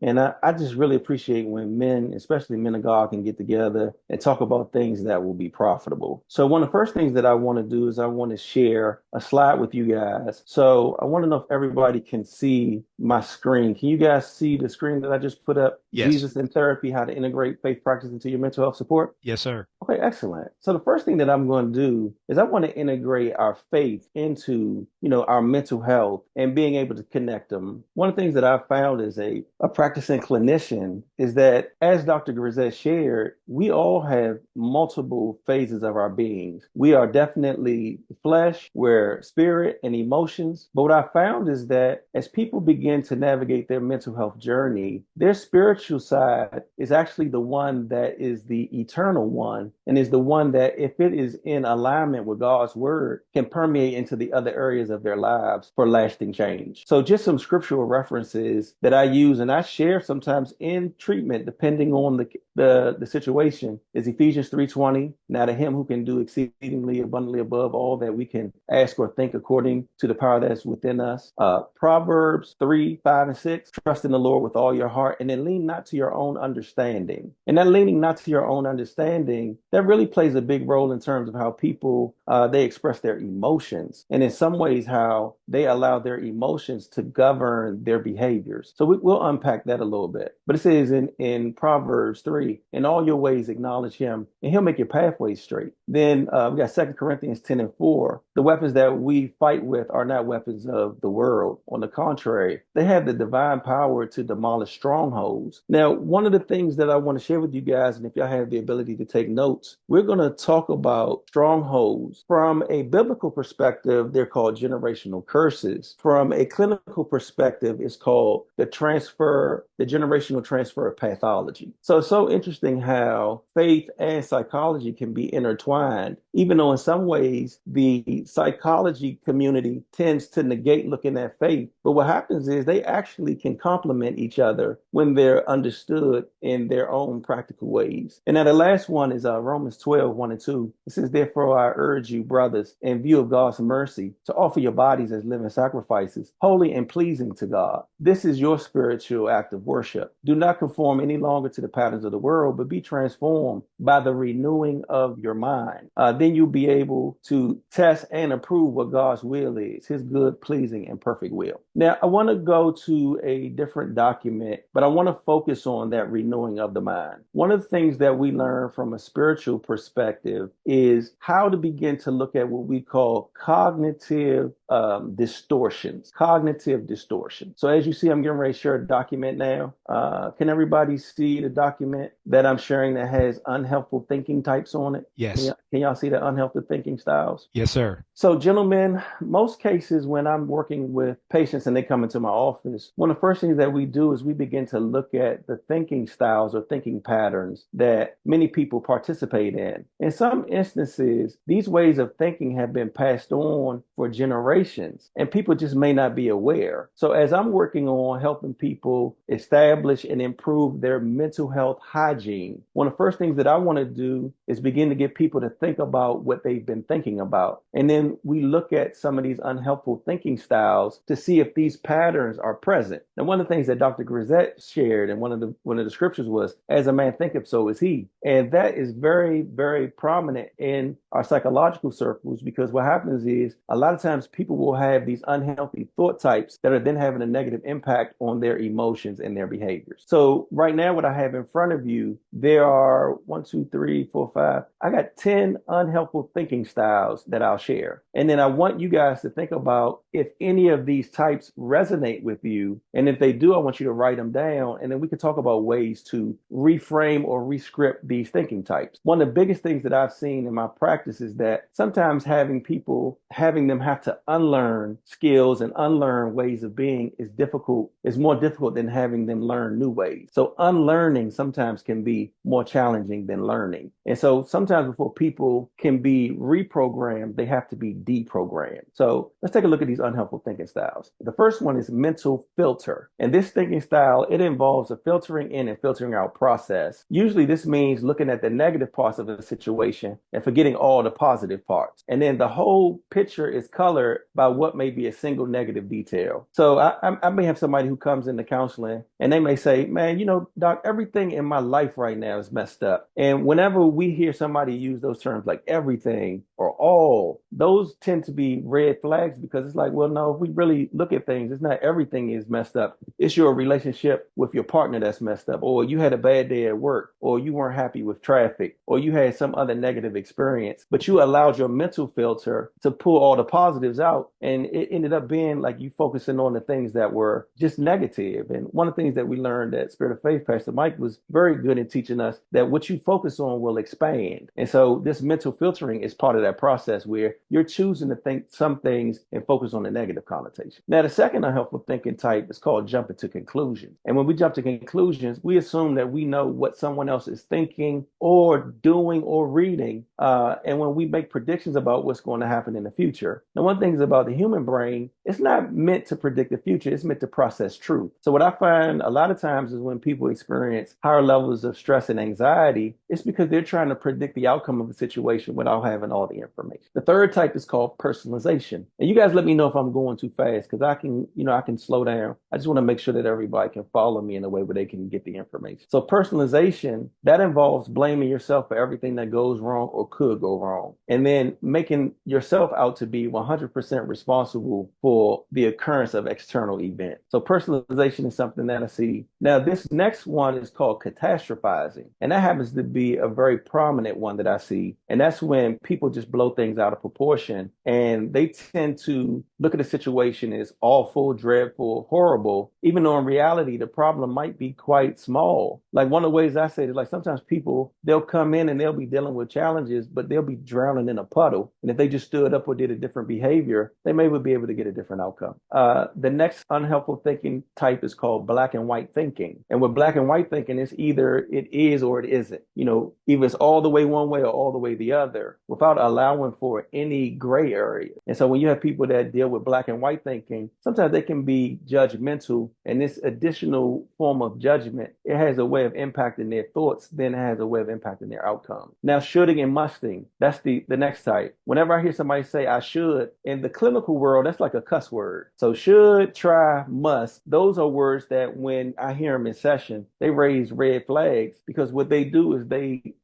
And I just really appreciate when men, especially men of God, can get together and talk about things that will be profitable. So one of the first things that I want to do is I want to share a slide with you guys. So I want to know if everybody can see my screen. Can you guys see the screen that I just put up? Yes. Jesus in Therapy, How to Integrate Faith Practice into Your Mental Health Support. Yes, sir. Okay, excellent. So the first thing that I'm going to do is I want to integrate our faith into, our mental health and being able to connect them. One of the things that I've found as a practicing clinician is that, as Dr. Grisette shared, we all have multiple phases of our beings. We are definitely flesh, we're spirit and emotions. But what I found is that as people begin to navigate their mental health journey, their spiritual side is actually the one that is the eternal one and is the one that, if it is in alignment with God's word, can permeate into the other areas of their lives for lasting change. So just some scriptural references that I use and I share sometimes in treatment, depending on the situation, is Ephesians 3:20. Now to him who can do exceedingly abundantly above all that we can ask or think according to the power that's within us. Proverbs 3:5 and 6. Trust in the Lord with all your heart, and then lean not to your own understanding. And that leaning not to your own understanding, that really plays a big role in terms of how people they express their emotions, and in some ways how they allow their emotions to govern their behaviors. So we'll unpack that a little bit. But it says in Proverbs 3, in all your ways acknowledge him, and he'll make your pathways straight. Then we got 2 Corinthians 10:4. The weapons that we fight with are not weapons of the world. On the contrary, they have the divine power to demolish strongholds. Now, one of the things that I want to share with you guys, and if y'all have the ability to take notes, we're going to talk about strongholds. From a biblical perspective, they're called generational curses. From a clinical perspective, it's called the generational transfer of pathology. So it's so interesting how faith and psychology can be intertwined, even though in some ways the psychology community tends to negate looking at faith. But what happens is they actually can complement each other when they're understood in their own practical ways. And now the last one is Romans 12:1 and 2. It says, therefore, I urge you, brothers, in view of God's mercy, to offer your bodies as living sacrifices, holy and pleasing to God. This is your spiritual act of worship. Do not conform any longer to the patterns of the world, but be transformed by the renewing of your mind. Then you'll be able to test and approve what God's will is, his good, pleasing, and perfect will. Now, I want to go to a different document, but I want to focus on that renewing of the mind. One of the things that we learn from a spiritual perspective is how to begin to look at what we call cognitive distortions. Cognitive distortion. So as you see, I'm getting ready to share a document now. Can everybody see the document that I'm sharing that has unhelpful thinking types on it? Yes. Can y'all see the unhealthy thinking styles? Yes, sir. So, gentlemen, most cases when I'm working with patients and they come into my office, one of the first things that we do is we begin to look at the thinking styles or thinking patterns that many people participate in. In some instances, these ways of thinking have been passed on for generations, and people just may not be aware. So, as I'm working on helping people establish and improve their mental health hygiene, one of the first things that I want to do is begin to get people to think about what they've been thinking about. And then we look at some of these unhelpful thinking styles to see if these patterns are present. And one of the things that Dr. Grisette shared in one of the scriptures was, as a man thinketh, so is he. And that is very, very prominent in our psychological circles, because what happens is a lot of times people will have these unhealthy thought types that are then having a negative impact on their emotions and their behaviors. So right now, what I have in front of you, there are 1, 2, 3, 4, 5. I got 10 unhelpful thinking styles that I'll share. And then I want you guys to think about if any of these types resonate with you. And if they do, I want you to write them down. And then we can talk about ways to reframe or rescript these thinking types. One of the biggest things that I've seen in my practice is that sometimes having them have to unlearn skills and unlearn ways of being is more difficult than having them learn new ways. So unlearning sometimes can be more challenging than learning. And so sometimes before people can be reprogrammed, they have to be deprogrammed. So let's take a look at these unhelpful thinking styles. The first one is mental filter. And this thinking style, it involves a filtering in and filtering out process. Usually this means looking at the negative parts of a situation and forgetting all the positive parts. And then the whole picture is colored by what may be a single negative detail. So I may have somebody who comes into counseling and they may say, man, doc, everything in my life right now is messed up. And whenever we hear somebody use those terms like everything or all, those tend to be red flags because it's like, well, no, if we really look at things, it's not everything is messed up. It's your relationship with your partner that's messed up, or you had a bad day at work, or you weren't happy with traffic, or you had some other negative experience, but you allowed your mental filter to pull all the positives out. And it ended up being like you focusing on the things that were just negative. And one of the things that we learned at Spirit of Faith, Pastor Mike was very good in teaching us that what you focus on will expand. And so this mental filtering is part of that process where you're choosing to think some things and focus on the negative connotation. Now, the second unhelpful thinking type is called jumping to conclusions. And when we jump to conclusions, we assume that we know what someone else is thinking or doing or reading. And when we make predictions about what's going to happen in the future. Now, one thing is about the human brain, it's not meant to predict the future. It's meant to process truth. So what I find a lot of times is when people experience higher levels of stress and anxiety, it's because they're trying to predict the outcome of a situation without having all the information. The third type is called personalization. And you guys let me know if I'm going too fast because I can slow down. I just want to make sure that everybody can follow me in a way where they can get the information. So personalization, that involves blaming yourself for everything that goes wrong or could go wrong. And then making yourself out to be 100% responsible for the occurrence of external events. So personalization is something that I see. Now, this next one is called catastrophizing. And that happens to be a very prominent one that I see. And that's when people just blow things out of proportion and they tend to look at a situation as awful, dreadful, horrible, even though in reality, the problem might be quite small. Like one of the ways I say it is like sometimes people, they'll come in and they'll be dealing with challenges, but they'll be drowning in a puddle. And if they just stood up or did a different behavior, they may be able to get a different outcome. The next unhelpful thinking type is called black and white thinking. And with black and white thinking, it's either it is or it isn't. Either it's all the way one way or all the way the other without allowing for any gray area. And so when you have people that deal with black and white thinking, sometimes they can be judgmental. And this additional form of judgment, it has a way of impacting their thoughts, then it has a way of impacting their outcome. Now, shoulding and musting, that's the next type. Whenever I hear somebody say I should, in the clinical world, that's like a cuss word. So should, try, must, those are words that when I hear them in session, they raise red flags because what they do is they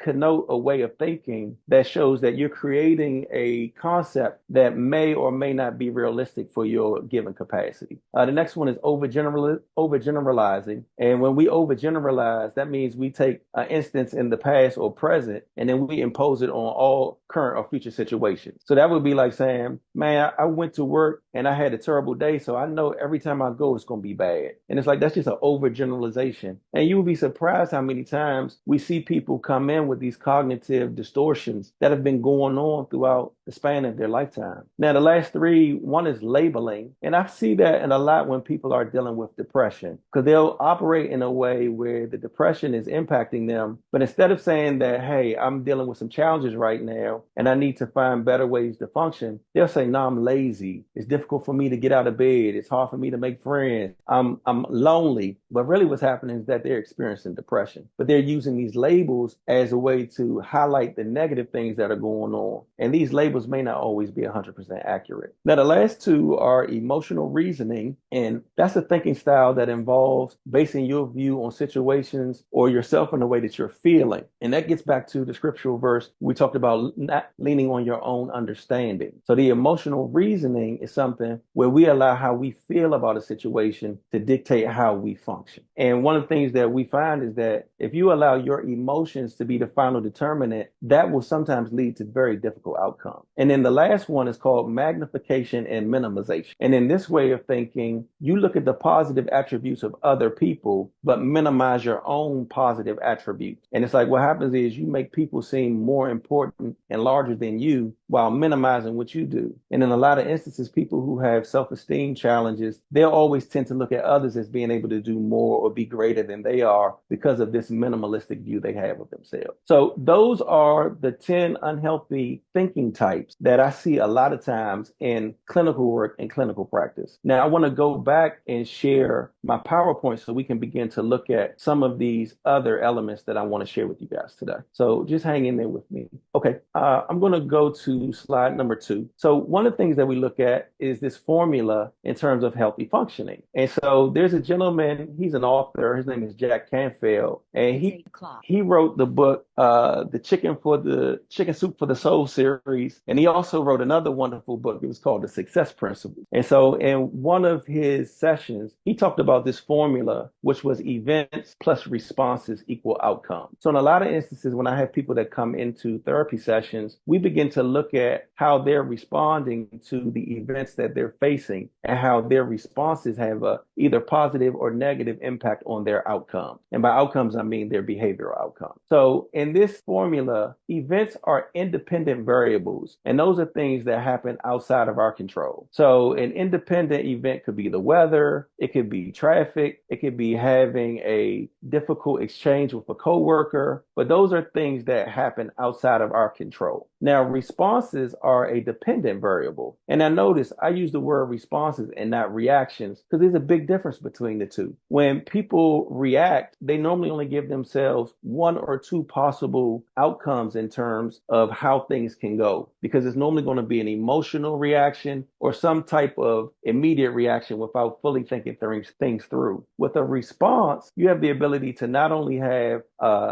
connote a way of thinking that shows that you're creating a concept that may or may not be realistic for your given capacity. The next one is overgeneralizing. And when we overgeneralize, that means we take an instance in the past or present, and then we impose it on all current or future situations. So that would be like saying, man, I went to work and I had a terrible day, so I know every time I go, it's going to be bad. And it's like, that's just an overgeneralization. And you will be surprised how many times we see people come in with these cognitive distortions that have been going on throughout the span of their lifetime. Now, the last three, one is labeling. And I see that in a lot when people are dealing with depression, because they'll operate in a way where the depression is impacting them. But instead of saying that, hey, I'm dealing with some challenges right now and I need to find better ways to function, they'll say, no, I'm lazy. It's difficult for me to get out of bed. It's hard for me to make friends. I'm lonely. But really what's happening is that they're experiencing depression, but they're using these labels as a way to highlight the negative things that are going on. And these labels may not always be 100% accurate. Now, the last two are emotional reasoning. And that's a thinking style that involves basing your view on situations or yourself in the way that you're feeling. And that gets back to the scriptural verse we talked about, not leaning on your own understanding. So the emotional reasoning is something where we allow how we feel about a situation to dictate how we function. And one of the things that we find is that if you allow your emotions to be the final determinant, that will sometimes lead to very difficult outcomes. And then the last one is called magnification and minimization. And in this way of thinking, you look at the positive attributes of other people, but minimize your own positive attributes. And it's like what happens is you make people seem more important and larger than you while minimizing what you do. And in a lot of instances, people who have self-esteem challenges, they'll always tend to look at others as being able to do more or be greater than they are because of this minimalistic view they have of themselves. So those are are the 10 unhealthy thinking types that I see a lot of times in clinical work and clinical practice. Now, I want to go back and share my PowerPoint so we can begin to look at some of these other elements that I want to share with you guys today. So just hang in there with me. Okay, I'm going to go to slide number 2. So one of the things that we look at is this formula in terms of healthy functioning. And so there's a gentleman, he's an author, his name is Jack Canfield, and he wrote the book, the Chicken Soup for the Soul series. And he also wrote another wonderful book. It was called The Success Principle. And so in one of his sessions, he talked about this formula, which was events plus responses equal outcome. So in a lot of instances, when I have people that come into therapy sessions, we begin to look at how they're responding to the events that they're facing and how their responses have a either positive or negative impact on their outcome. And by outcomes, I mean their behavioral outcome. So in this formula, events are independent variables, and those are things that happen outside of our control. So an independent event could be the weather, it could be traffic, it could be having a difficult exchange with a coworker, but those are things that happen outside of our control. Now, responses are a dependent variable. And now notice I use the word responses and not reactions because there's a big difference between the two. When people react, they normally only give themselves one or two possible outcomes in terms of how things can go, because it's normally going to be an emotional reaction or some type of immediate reaction without fully thinking things through. With a response, you have the ability to not only have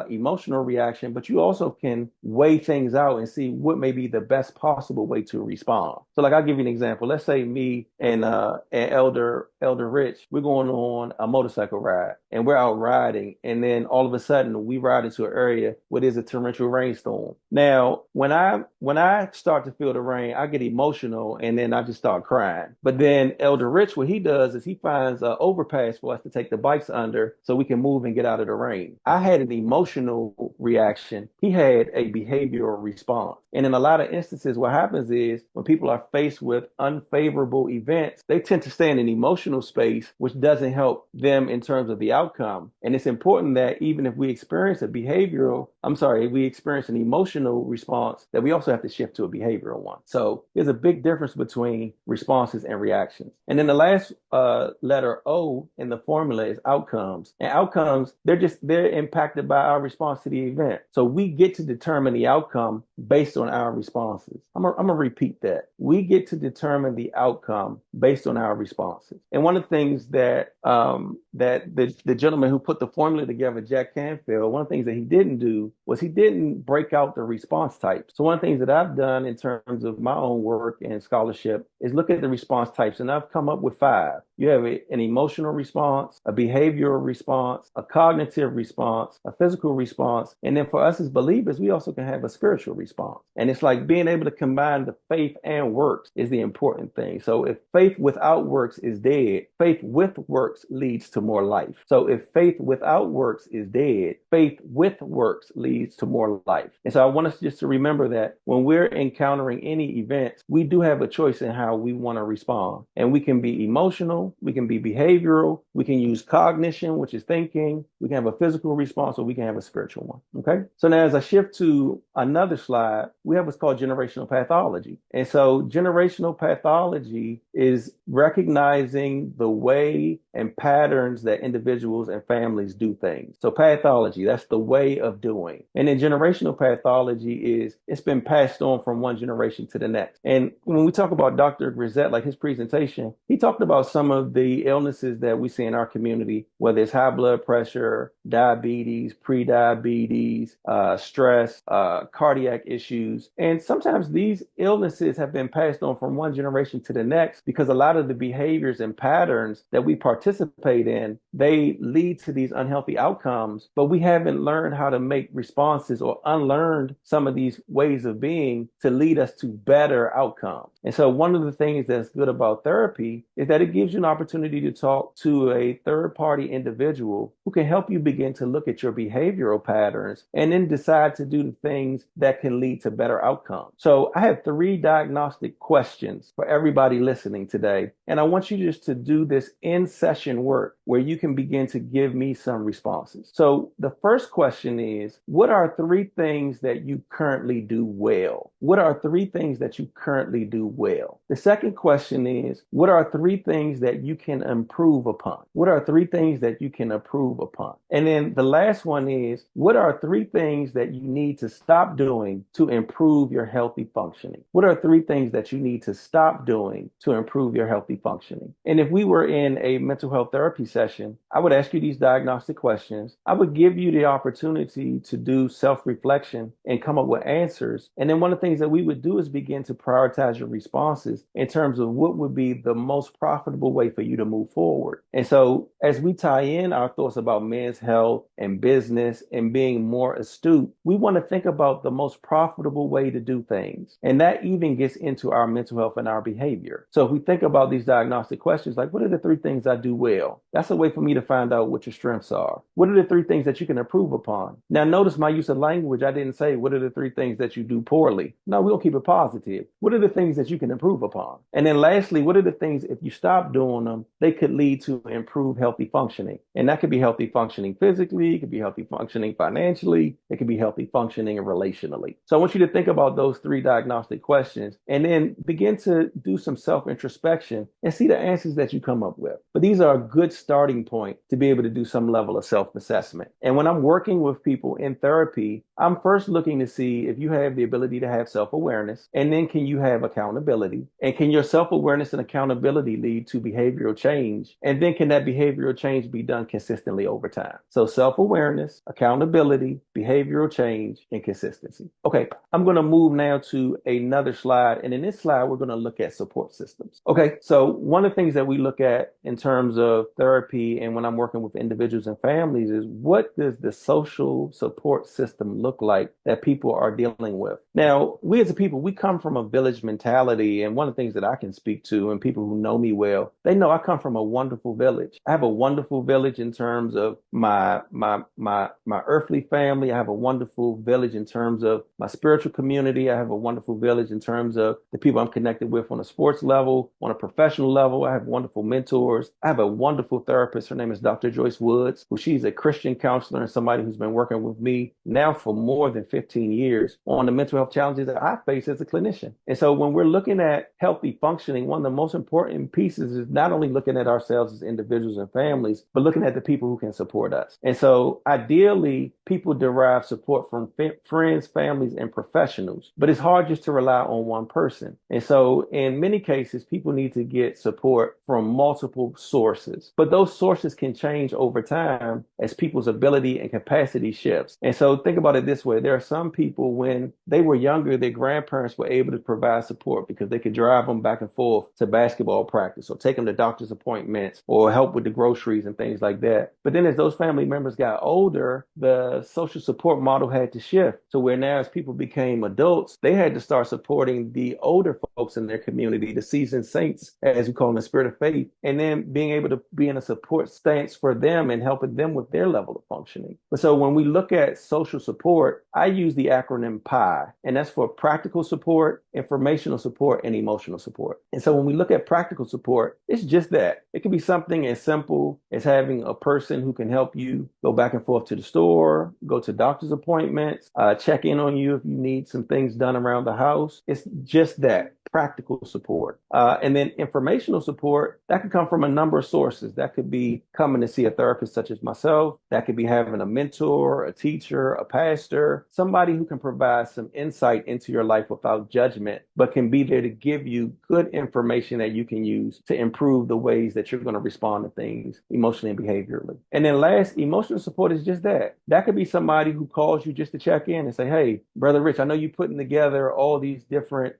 emotional reaction, but you also can weigh things out and see what may be the best possible way to respond. So like I'll give you an example. Let's say me and Elder Rich, we're going on a motorcycle ride and we're out riding, and then all of a sudden we ride into an area where there's a torrential rainstorm. Now, when I start to feel the rain, I get emotional and then I just start crying. But then Elder Rich, what he does is he finds an overpass for us to take the bikes under so we can move and get out of the rain. I had an emotional reaction. He had a behavioral response. And in a lot of instances, what happens is when people are faced with unfavorable events, they tend to stay in an emotional space, which doesn't help them in terms of the outcome. And it's important that even if we experience we experience an emotional response, that we also have to shift to a behavioral one. So there's a big difference between responses and reactions. And then the last letter O in the formula is outcomes. And outcomes, they're impacted by our response to the event. So we get to determine the outcome based on our responses. I'm gonna repeat that. We get to determine the outcome based on our responses. And one of the things that the gentleman who put the formula together, Jack Canfield, one of the things that he didn't do was he didn't break out the response types. So one of the things that I've done in terms of my own work and scholarship is look at the response types, and I've come up with 5. You have an emotional response, a behavioral response, a cognitive response, a physical response, and then for us as believers, we also can have a spiritual response. And it's like being able to combine the faith and works is the important thing. So if faith without works is dead, faith with works leads to more life. So if faith without works is dead, faith with works leads to more life. And so I want us just to remember that when we're encountering any events, we do have a choice in how we want to respond. And we can be emotional, we can be behavioral, we can use cognition, which is thinking, we can have a physical response, or we can have a spiritual one. Okay. So now as I shift to another slide, we have what's called generational pathology. And so generational pathology is recognizing the way and patterns that individuals and families do things. So pathology, that's the way of doing. And then generational pathology is it's been passed on from one generation to the next. And when we talk about Dr. Grisette, like his presentation, he talked about some of the illnesses that we see in our community, whether it's high blood pressure, diabetes, pre-diabetes, stress, cardiac issues. And sometimes these illnesses have been passed on from one generation to the next because a lot of the behaviors and patterns that we participate in, they lead to these unhealthy outcomes, but we haven't learned how to make responses or unlearned some of these ways of being to lead us to better outcomes. And so one of the things that's good about therapy is that it gives you an opportunity to talk to a third-party individual who can help you begin to look at your behavioral patterns and then decide to do the things that can lead to better outcomes. So I have 3 diagnostic questions for everybody listening today. And I want you just to do this in-session work where you can begin to give me some responses. So the first question is, what are three things that you currently do well? What are three things that you currently do well? The second question is, what are three things that you can improve upon? What are three things that you can improve upon? And then the last one is, what are three things that you need to stop doing to improve your healthy functioning? What are three things that you need to stop doing to improve your healthy functioning? And if we were in a mental health therapy session, I would ask you these diagnostic questions. I would give you the opportunity to do self-reflection and come up with answers. And then one of the things that we would do is begin to prioritize your responses in terms of what would be the most profitable way for you to move forward. And so as we tie in our thoughts about men's health and business and being more astute, we want to think about the most profitable way to do things. And that even gets into our mental health and our behavior. So if we think about these diagnostic questions, like what are the three things I do well? That's a way for me to find out what your strengths are. What are the three things that you can improve upon? Now, notice my use of language. I didn't say, what are the three things that you do poorly? No, we'll keep it positive. What are the things that you can improve upon? And then lastly, what are the things, if you stop doing them, they could lead to improved healthy functioning? And that could be healthy functioning physically, it could be healthy functioning financially, it could be healthy functioning relationally. So I want you to think about those three diagnostic questions and then begin to do some self-introspection and see the answers that you come up with. But these are a good starting point to be able to do some level of self-assessment. And when I'm working with people in therapy, I'm first looking to see if you have the ability to have self-awareness, and then can you have accountability? And can your self-awareness and accountability lead to behavioral change? And then can that behavioral change be done consistently over time? So self-awareness, accountability, behavioral change, and consistency. Okay, I'm going to move now to another slide. And in this slide, we're going to look at support systems. Okay, so one of the things that we look at in terms of therapy and when I'm working with individuals and families is, what does the social support system look like that people are dealing with? Now, we as a people, we come from a village mentality. And one of the things that I can speak to, and people who know me well, they know I come from a wonderful village. I have a wonderful village in terms of my earthly family. I have a wonderful village in terms of my spiritual community. I have a wonderful village in terms of the people I'm connected with on a sports level, on a professional level. I have wonderful mentors. I have a wonderful therapist. Her name is Dr. Joyce Woods, who she's a Christian counselor and somebody who's been working with me now for more than 15 years on the mental health challenges that I face as a clinician. And so when we're looking at healthy functioning, one of the most important pieces is not only looking at ourselves as individuals and families, but looking at the people who can support us. And so ideally, people derive support from friends, families, and professionals, but it's hard just to rely on one person. And so in many cases, people need to get support from multiple sources, but those sources can change over time as people's ability and capacity shifts. And so think about it this way. There are some people, when they were younger, their grandparents were able to provide support because they could drive them back and forth to basketball practice or take them to doctor's appointments or help with the groceries and things like that. But then as those family members got older, the social support model had to shift to where now as people became adults, they had to start supporting the older folks in their community, the seasoned saints, as we call them, the spirit of faith, and then being able to be in a support stance for them and helping them with their level of functioning. But so when we look at social support, I use the acronym PI, and that's for practical support, informational support, and emotional support. And so when we look at practical support, it's just that. It can be something as simple as having a person who can help you go back and forth to the store, go to doctor's appointments, check in on you if you need some things done around the house. It's just that. Practical support. And then informational support, that could come from a number of sources. That could be coming to see a therapist such as myself. That could be having a mentor, a teacher, a pastor, somebody who can provide some insight into your life without judgment, but can be there to give you good information that you can use to improve the ways that you're going to respond to things emotionally and behaviorally. And then last, emotional support is just that. That could be somebody who calls you just to check in and say, hey, Brother Rich, I know you're putting together all these different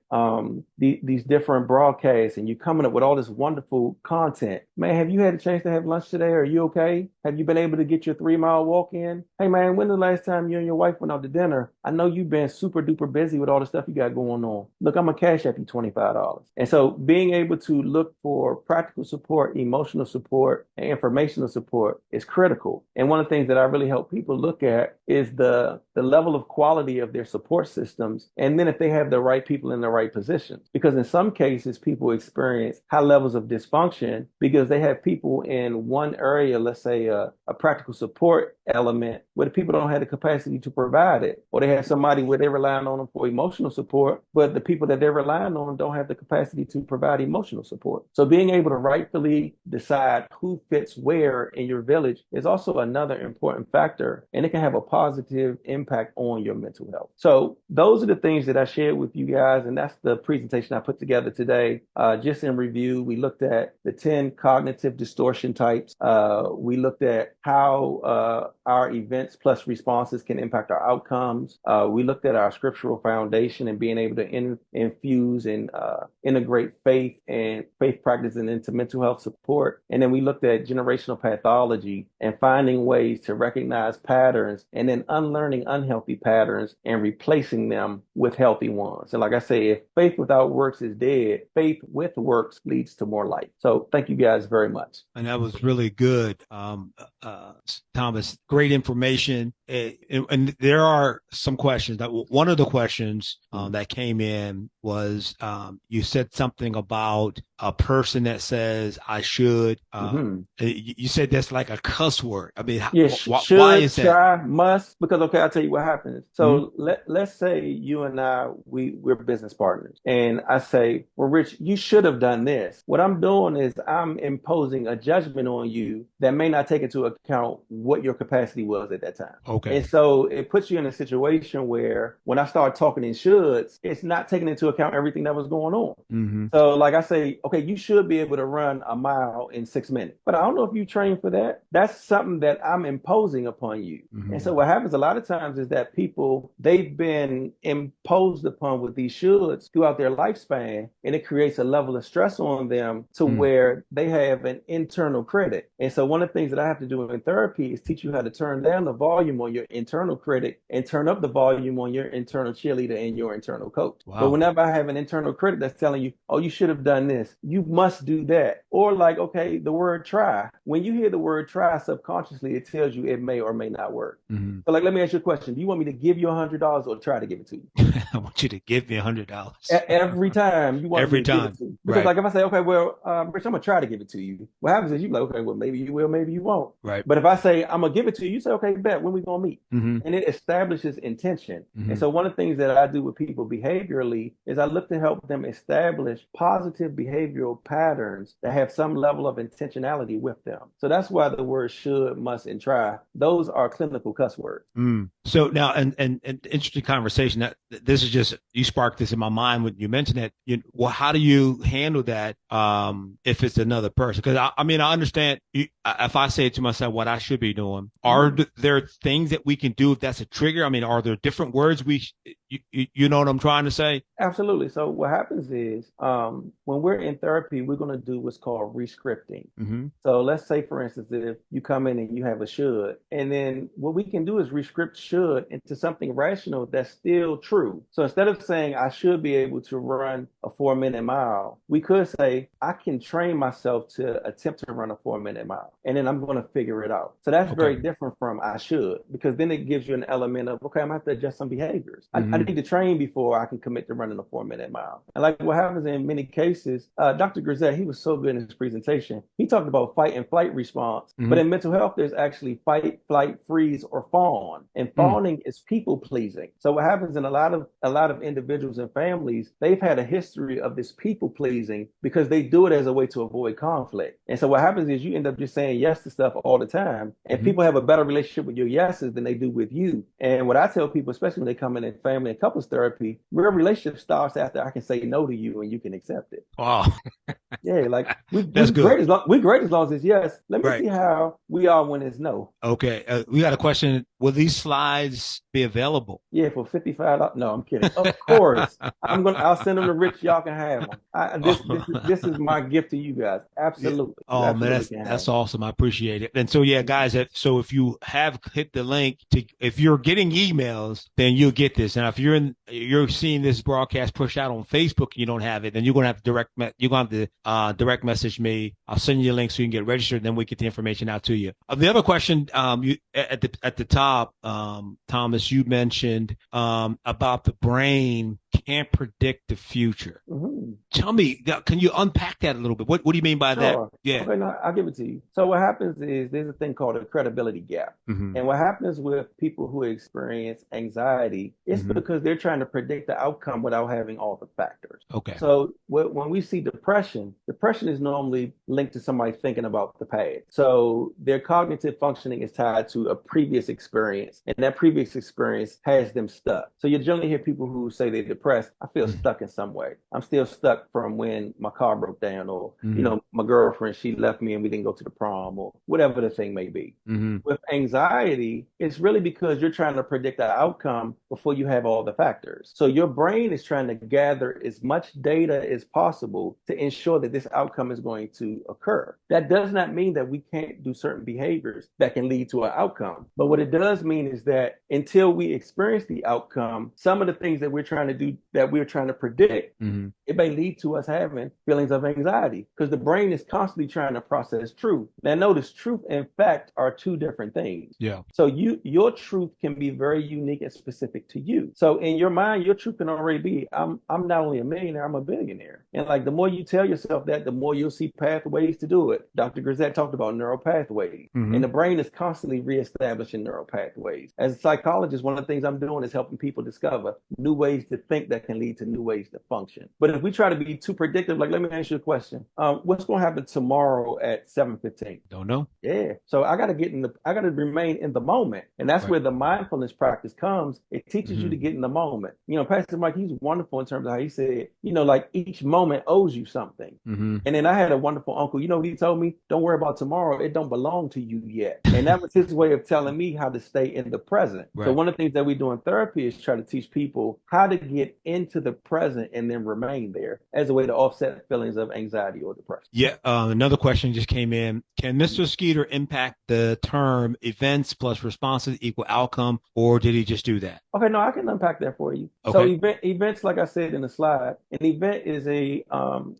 these different broadcasts and you're coming up with all this wonderful content. Man, have you had a chance to have lunch today? Are you okay? Have you been able to get your 3-mile walk in? Hey man, when the last time you and your wife went out to dinner? I know you've been super duper busy with all the stuff you got going on. Look, I'm gonna cash app you $25. And so being able to look for practical support, emotional support, and informational support is critical. And one of the things that I really help people look at is the level of quality of their support systems. And then if they have the right people in the right positions. because in some cases, people experience high levels of dysfunction because they have people in one area, let's say a practical support element, where the people don't have the capacity to provide it, or they have somebody where they're relying on them for emotional support, but the people that they're relying on don't have the capacity to provide emotional support. So being able to rightfully decide who fits where in your village is also another important factor, and it can have a positive impact on your mental health. So those are the things that I shared with you guys, and that's the presentation I put together today. Just in review, we looked at the 10 cognitive distortion types. We looked at how our events plus responses can impact our outcomes. We looked at our scriptural foundation and being able to infuse and integrate faith and faith practice into mental health support. And then we looked at generational pathology and finding ways to recognize patterns and then unlearning unhealthy patterns and replacing them with healthy ones. And like I say, if faith without works is dead, faith with works leads to more life. So thank you guys very much. And that was really good, Thomas. Great information. And there are some questions. One of the questions that came in was you said something about a person that says I should. You said that's like a cuss word. I mean, yeah, why is that? Try, must, because okay, I'll tell you what happens. So let's say you and I, we're business partners, and I say, well, Rich, you should have done this. What I'm doing is I'm imposing a judgment on you that may not take into account what your capacity was at that time. Okay. And so it puts you in a situation where when I start talking in shoulds, it's not taking into account everything that was going on. So like I say, okay, you should be able to run a mile in 6 minutes, but I don't know if you trained for that. That's something that I'm imposing upon you. And so what happens a lot of times is that people, they've been imposed upon with these shoulds throughout their lifespan, and it creates a level of stress on them to where they have an internal critic. And so one of the things that I have to do in therapy is teach you how to turn down the volume on your internal critic and turn up the volume on your internal cheerleader and your internal coach. Wow. But whenever I have an internal critic that's telling you, oh, you should have done this, you must do that. Or like, okay, the word try. When you hear the word try, subconsciously, it tells you it may or may not work. So like, let me ask you a question. Do you want me to give you $100 or try to give it to you? I want you to give me $100. Every time you want every me to time. give it to you. Because like if I say, okay, well, Rich, I'm gonna try to give it to you. What happens is you like, okay, well, maybe you will, maybe you won't. Right. But if I say I'm gonna give it to you, you say, okay, bet, when we gonna meet? And it establishes intention. And so one of the things that I do with people behaviorally is I look to help them establish positive behavioral patterns that have some level of intentionality with them. So that's why the word should, must, and try, those are clinical cuss words. So now, and interesting conversation. That this is just, you sparked this in my mind when you mentioned that. Well, how do you handle that if it's another person? Because I mean, I understand if I say to myself what I should be doing. Are there things that we can do if that's a trigger? I mean, are there different words you know what I'm trying to say? Absolutely. So what happens is when we're in therapy, we're going to do what's called rescripting. So let's say, for instance, if you come in and you have a should, and then what we can do is rescript should into something rational that's still true. So instead of saying I should be able to run a 4-minute mile, we could say I can train myself to attempt to run a 4-minute mile, and then I'm going to figure it out. So that's very different from I should, because then it gives you an element of, okay, I'm going to have to adjust some behaviors. I need to train before I can commit to running a 4-minute mile. And like what happens in many cases, Dr. Grisette, he was so good in his presentation. He talked about fight and flight response, but in mental health, there's actually fight, flight, freeze, or fawn. And fawning is people pleasing. So what happens in a lot of individuals and families, they've had a history of this people pleasing because they do it as a way to avoid conflict. And so what happens is you end up just saying yes to stuff all the time, and people have a better relationship with your yeses than they do with you. And what I tell people, especially when they come in family and couples therapy, real relationship starts after I can say no to you and you can accept it. Wow. Yeah, like we're good. great as long as it's yes. Let me see how we are when it's no. Okay, we got a question. Will these slides be available? Yeah, for $55. No, I'm kidding. Of course, I'll send them to Rich. Y'all can have them. This is my gift to you guys. Absolutely. Oh absolutely, man, that's awesome. I appreciate it. And so yeah, guys. So if you have hit the link if you're getting emails, then you'll get this. And if you're seeing this broadcast push out on Facebook and you don't have it, then you're gonna have to direct message me. I'll send you a link so you can get registered. And then we get the information out to you. The other question, you at the top, Thomas, you mentioned about the brain can't predict the future. Mhm. Tell me, can you unpack that a little bit? What do you mean by that? Sure. Yeah. Okay, no, I'll give it to you. So what happens is there's a thing called a credibility gap. Hmm. And what happens with people who experience anxiety is Hmm. because they're trying to predict the outcome without having all the factors. Okay. So when we see depression, depression is normally linked to somebody thinking about the past. So their cognitive functioning is tied to a previous experience, and that previous experience has them stuck. So you generally hear people who say they're depressed, I feel Hmm. stuck in some way. I'm still stuck from when my car broke down, or Hmm. my girlfriend, she left me and we didn't go to the prom, or whatever the thing may be. Hmm. With anxiety, it's really because you're trying to predict the outcome before you have all the factors. So your brain is trying to gather as much data as possible to ensure that this outcome is going to occur. That does not mean that we can't do certain behaviors that can lead to an outcome. But what it does mean is that until we experience the outcome, some of the things that we're trying to do, that we're trying to predict, Hmm. it may lead to us having feelings of anxiety because the brain is constantly trying to process truth. Now, notice truth and fact are two different things. Yeah. So your truth can be very unique and specific to you. So in your mind, your truth can already be, I'm not only a millionaire, I'm a billionaire. And like the more you tell yourself that, the more you'll see pathways to do it. Dr. Grisette talked about neural pathways. Hmm. And the brain is constantly reestablishing neural pathways. As a psychologist, one of the things I'm doing is helping people discover new ways to think that can lead to new ways to function. But if we try to be too predictive, like let me ask you a question. What's going to happen tomorrow at 7:15? Don't know. Yeah. So I got to remain in the moment. And that's Right. where the mindfulness practice comes. It teaches you to Hmm. get in the moment. Pastor Mike, he's wonderful in terms of how he said, like each moment owes you something. Hmm. And then I had a wonderful uncle, he told me, don't worry about tomorrow. It don't belong to you yet. And that was his way of telling me how to stay in the present. So Right. one of the things that we do in therapy is try to teach people how to get into the present and then remain there as a way to offset feelings of anxiety or depression. Yeah. Another question just came in. Can Mr. Skeeter impact the term events plus responses equal outcome, or did he just do that? Okay, no, I can unpack that for you. So Okay. events, like I said in the slide, an event is a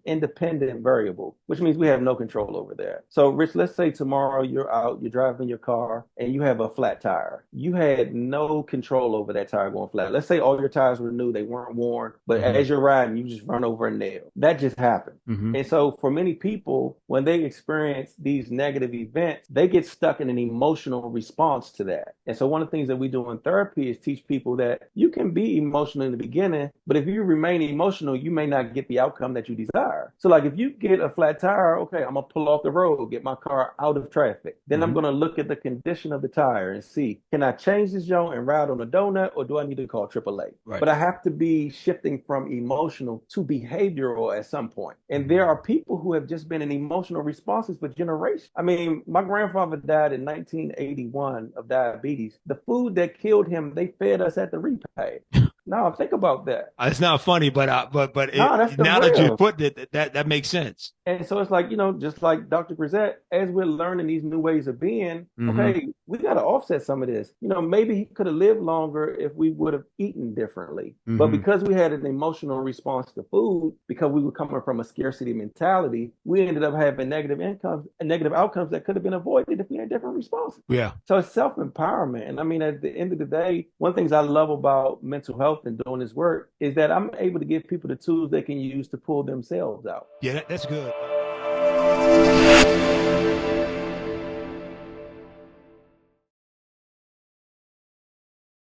independent variable, which means we have no control over that. So Rich, let's say tomorrow you're out, you're driving your car and you have a flat tire. You had no control over that tire going flat. Let's say all your tires were new, they weren't worn, but Hmm. as you're riding, you just run over a nail. That just happened. Hmm. And so for many people, when they experience these negative events, they get stuck in an emotional response to that. And so one of the things that we do in therapy is teach people that you can be emotional in the beginning, but if you remain emotional, you may not get the outcome that you desire. So like if you get a flat tire, okay, I'm gonna pull off the road, get my car out of traffic. Then I'm Hmm. gonna look at the condition of the tire and see, can I change this joint and ride on a donut, or do I need to call AAA? Right. But I have to be shifting from emotional to behavioral at some point. And there Hmm. are people who have just been in emotional responses for generations. I mean, my grandfather died in 1981 of diabetes. The food that killed him, they fed us at the repast. Now, think about that. It's not funny, but No, that's the now that you real. put it, that makes sense. And so it's like, just like Dr. Grisette, as we're learning these new ways of being, Hmm. okay, we got to offset some of this. Maybe he could have lived longer if we would have eaten differently. But Hmm. because we had an emotional response to food, because we were coming from a scarcity mentality, we ended up having negative incomes and negative outcomes that could have been avoided if we had different responses. Yeah. So it's self-empowerment. And I mean, at the end of the day, one of the things I love about mental health and doing this work is that I'm able to give people the tools they can use to pull themselves out. Yeah. That's good.